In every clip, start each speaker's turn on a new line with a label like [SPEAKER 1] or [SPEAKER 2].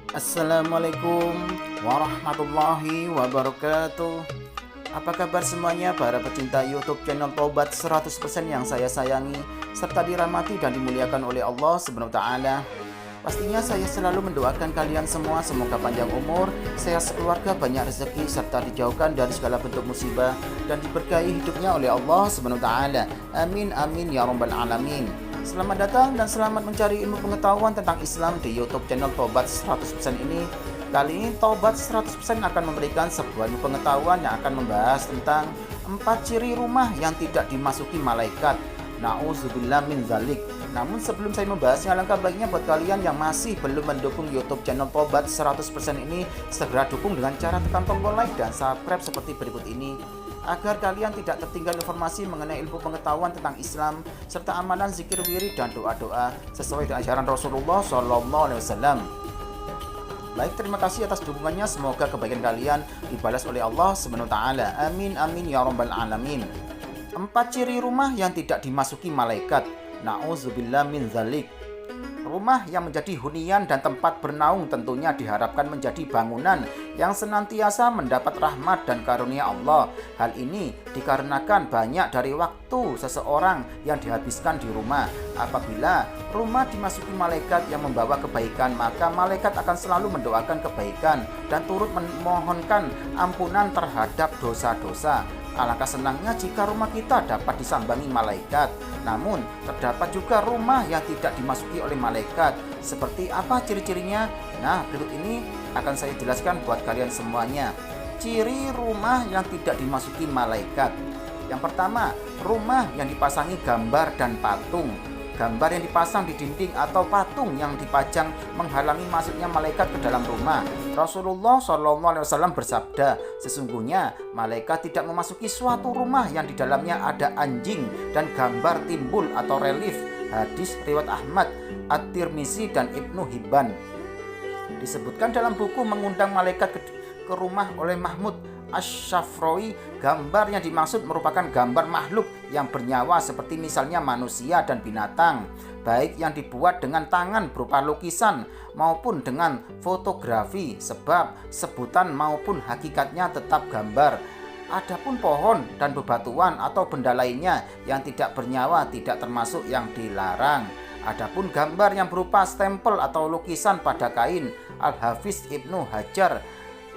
[SPEAKER 1] Assalamualaikum warahmatullahi wabarakatuh. Apa kabar semuanya para pecinta YouTube channel Tobat 100% yang saya sayangi serta dirahmati dan dimuliakan oleh Allah Subhanahu wa taala. Pastinya saya selalu mendoakan kalian semua semoga panjang umur, sehat sekeluarga, banyak rezeki serta dijauhkan dari segala bentuk musibah dan diberkahi hidupnya oleh Allah Subhanahu wa taala. Amin amin ya rabbal alamin. Selamat datang dan selamat mencari ilmu pengetahuan tentang Islam di YouTube channel Tobat 100% ini. Kali ini Tobat 100% akan memberikan sebuah ilmu pengetahuan yang akan membahas tentang 4 ciri rumah yang tidak dimasuki malaikat. Nauzubillah min dzalik. Namun sebelum saya membahasnya, alangkah baiknya buat kalian yang masih belum mendukung YouTube channel Tobat 100% ini, segera dukung dengan cara tekan tombol like dan subscribe seperti berikut ini, agar kalian tidak tertinggal informasi mengenai ilmu pengetahuan tentang Islam serta amalan zikir wirid dan doa-doa sesuai dengan ajaran Rasulullah SAW. Baik, terima kasih atas dukungannya. Semoga kebaikan kalian dibalas oleh Allah Subhanahu wa taala. Amin amin ya rabbal alamin. 4 ciri rumah yang tidak dimasuki malaikat. Nauzubillah min dzalik. Rumah yang menjadi hunian dan tempat bernaung tentunya diharapkan menjadi bangunan yang senantiasa mendapat rahmat dan karunia Allah. Hal ini dikarenakan banyak dari waktu seseorang yang dihabiskan di rumah. Apabila rumah dimasuki malaikat yang membawa kebaikan, maka malaikat akan selalu mendoakan kebaikan dan turut memohonkan ampunan terhadap dosa-dosa. Alangkah senangnya jika rumah kita dapat disambangi malaikat. Namun, terdapat juga rumah yang tidak dimasuki oleh malaikat. Seperti apa ciri-cirinya? Nah, berikut ini akan saya jelaskan buat kalian semuanya. Ciri rumah yang tidak dimasuki malaikat. Yang pertama, rumah yang dipasangi gambar dan patung. Gambar yang dipasang di dinding atau patung yang dipajang menghalangi masuknya malaikat ke dalam rumah. Rasulullah SAW bersabda, sesungguhnya malaikat tidak memasuki suatu rumah yang di dalamnya ada anjing dan gambar timbul atau relief. Hadis riwayat Ahmad, At-Tirmizi dan Ibnu Hibban. Disebutkan dalam buku Mengundang Malaikat ke Rumah oleh Mahmud Asy-Syafrawi, gambar yang dimaksud merupakan gambar makhluk yang bernyawa seperti misalnya manusia dan binatang, baik yang dibuat dengan tangan berupa lukisan maupun dengan fotografi, sebab sebutan maupun hakikatnya tetap gambar. Adapun pohon dan bebatuan atau benda lainnya yang tidak bernyawa tidak termasuk yang dilarang. Adapun gambar yang berupa stempel atau lukisan pada kain, Al-Hafiz Ibnu Hajar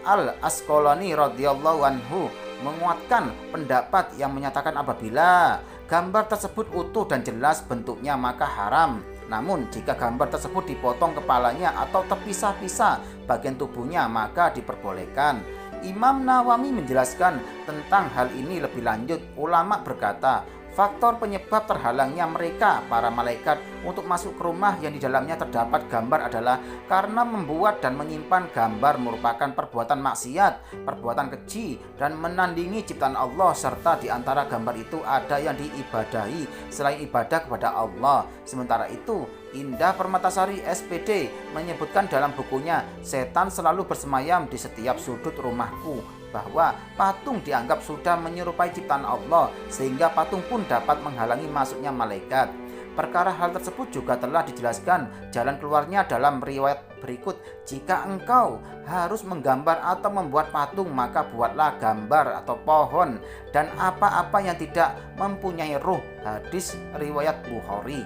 [SPEAKER 1] Al-Asqalani radhiyallahu anhu menguatkan pendapat yang menyatakan apabila gambar tersebut utuh dan jelas bentuknya maka haram. Namun jika gambar tersebut dipotong kepalanya atau terpisah-pisah bagian tubuhnya maka diperbolehkan. Imam Nawawi menjelaskan tentang hal ini lebih lanjut. Ulama berkata, faktor penyebab terhalangnya mereka, para malaikat, untuk masuk ke rumah yang di dalamnya terdapat gambar adalah karena membuat dan menyimpan gambar merupakan perbuatan maksiat, perbuatan keji, dan menandingi ciptaan Allah, serta di antara gambar itu ada yang diibadahi selain ibadah kepada Allah. Sementara itu, Indah Permatasari SPD menyebutkan dalam bukunya Setan Selalu Bersemayam di Setiap Sudut Rumahku bahwa patung dianggap sudah menyerupai ciptaan Allah sehingga patung pun dapat menghalangi masuknya malaikat. Perkara hal tersebut juga telah dijelaskan jalan keluarnya dalam riwayat berikut. Jika engkau harus menggambar atau membuat patung, maka buatlah gambar atau pohon dan apa-apa yang tidak mempunyai ruh. Hadis riwayat Bukhari.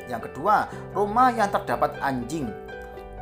[SPEAKER 1] Yang kedua, rumah yang terdapat anjing.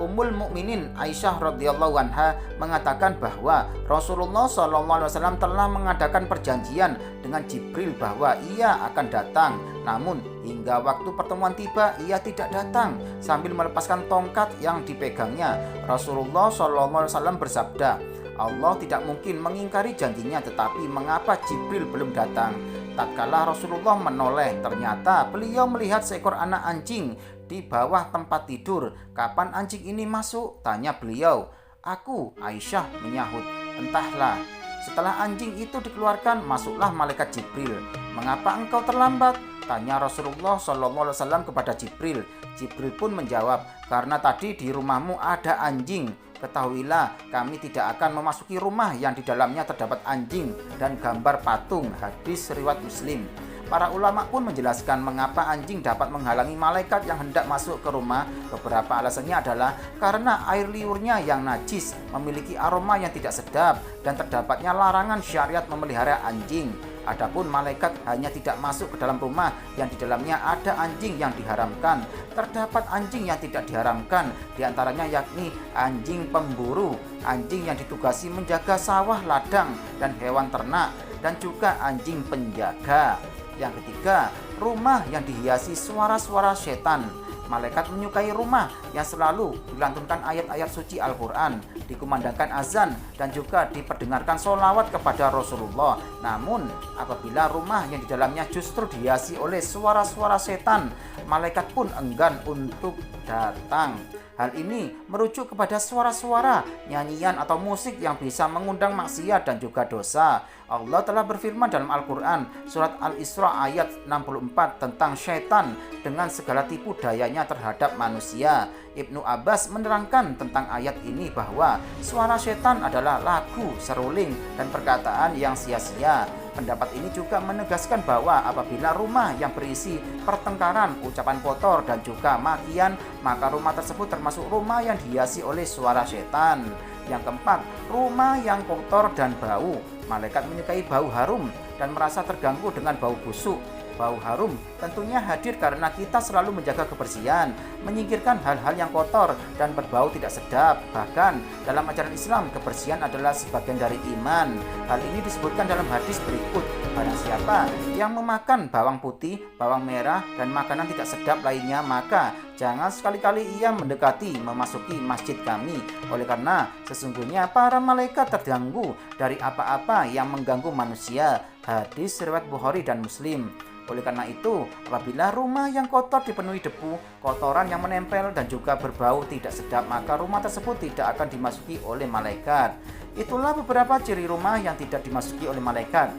[SPEAKER 1] Ummul Mukminin Aisyah radhiyallahu anha mengatakan bahwa Rasulullah SAW telah mengadakan perjanjian dengan Jibril bahwa ia akan datang. Namun hingga waktu pertemuan tiba ia tidak datang. Sambil melepaskan tongkat yang dipegangnya, Rasulullah SAW bersabda, Allah tidak mungkin mengingkari janjinya, tetapi mengapa Jibril belum datang? Tatkala Rasulullah menoleh, ternyata beliau melihat seekor anak anjing di bawah tempat tidur. Kapan anjing ini masuk? Tanya beliau. Aku, Aisyah menyahut, entahlah. Setelah anjing itu dikeluarkan, masuklah malaikat Jibril. Mengapa engkau terlambat? Tanya Rasulullah SAW kepada Jibril. Jibril pun menjawab, karena tadi di rumahmu ada anjing. Ketahuilah, kami tidak akan memasuki rumah yang di dalamnya terdapat anjing dan gambar patung. Hadis riwayat Muslim. Para ulama pun menjelaskan mengapa anjing dapat menghalangi malaikat yang hendak masuk ke rumah. Beberapa alasannya adalah karena air liurnya yang najis, memiliki aroma yang tidak sedap, dan terdapatnya larangan syariat memelihara anjing. Adapun malaikat hanya tidak masuk ke dalam rumah yang di dalamnya ada anjing yang diharamkan. Terdapat anjing yang tidak diharamkan, diantaranya yakni anjing pemburu, anjing yang ditugasi menjaga sawah, ladang, dan hewan ternak, dan juga anjing penjaga. Yang ketiga, rumah yang dihiasi suara-suara setan. Malaikat menyukai rumah yang selalu dilantunkan ayat-ayat suci Al-Quran, dikumandangkan azan, dan juga diperdengarkan sholawat kepada Rasulullah. Namun, apabila rumah yang di dalamnya justru dihiasi oleh suara-suara setan, malaikat pun enggan untuk datang. Hal ini merujuk kepada suara-suara, nyanyian atau musik yang bisa mengundang maksiat dan juga dosa. Allah telah berfirman dalam Al-Quran, surat Al-Isra ayat 64 tentang syaitan dengan segala tipu dayanya terhadap manusia. Ibnu Abbas menerangkan tentang ayat ini bahwa suara syaitan adalah lagu, seruling, dan perkataan yang sia-sia. Pendapat ini juga menegaskan bahwa apabila rumah yang berisi pertengkaran, ucapan kotor, dan juga makian, maka rumah tersebut termasuk rumah yang dihiasi oleh suara setan. Yang keempat, rumah yang kotor dan bau. Malaikat menyukai bau harum dan merasa terganggu dengan bau busuk. Bau harum tentunya hadir karena kita selalu menjaga kebersihan, menyingkirkan hal-hal yang kotor dan berbau tidak sedap. Bahkan dalam ajaran Islam, kebersihan adalah sebagian dari iman. Hal ini disebutkan dalam hadis berikut: barang siapa yang memakan bawang putih, bawang merah, dan makanan tidak sedap lainnya, maka jangan sekali-kali ia mendekati memasuki masjid kami. Oleh karena sesungguhnya para malaikat terganggu dari apa-apa yang mengganggu manusia. Hadis riwayat Bukhari dan Muslim. Oleh karena itu, apabila rumah yang kotor dipenuhi debu, kotoran yang menempel, dan juga berbau tidak sedap, maka rumah tersebut tidak akan dimasuki oleh malaikat. Itulah beberapa ciri rumah yang tidak dimasuki oleh malaikat.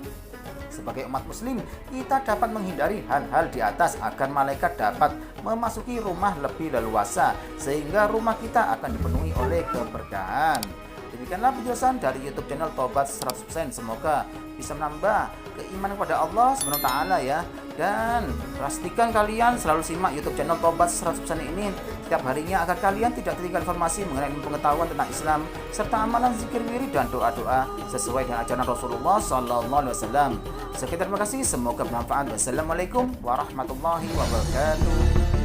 [SPEAKER 1] Sebagai umat muslim, kita dapat menghindari hal-hal di atas agar malaikat dapat memasuki rumah lebih leluasa, sehingga rumah kita akan dipenuhi oleh keberkahan. Demikianlah penjelasan dari YouTube channel Tobat 100%. Semoga bisa menambah keimanan kepada Allah SWT ya. Dan pastikan kalian selalu simak YouTube channel Tobat 100% ini setiap harinya agar kalian tidak ketinggalan informasi mengenai pengetahuan tentang Islam serta amalan zikir wirid dan doa-doa sesuai dengan ajaran Rasulullah SAW. Sekian, terima kasih, semoga bermanfaat. Wassalamualaikum warahmatullahi wabarakatuh.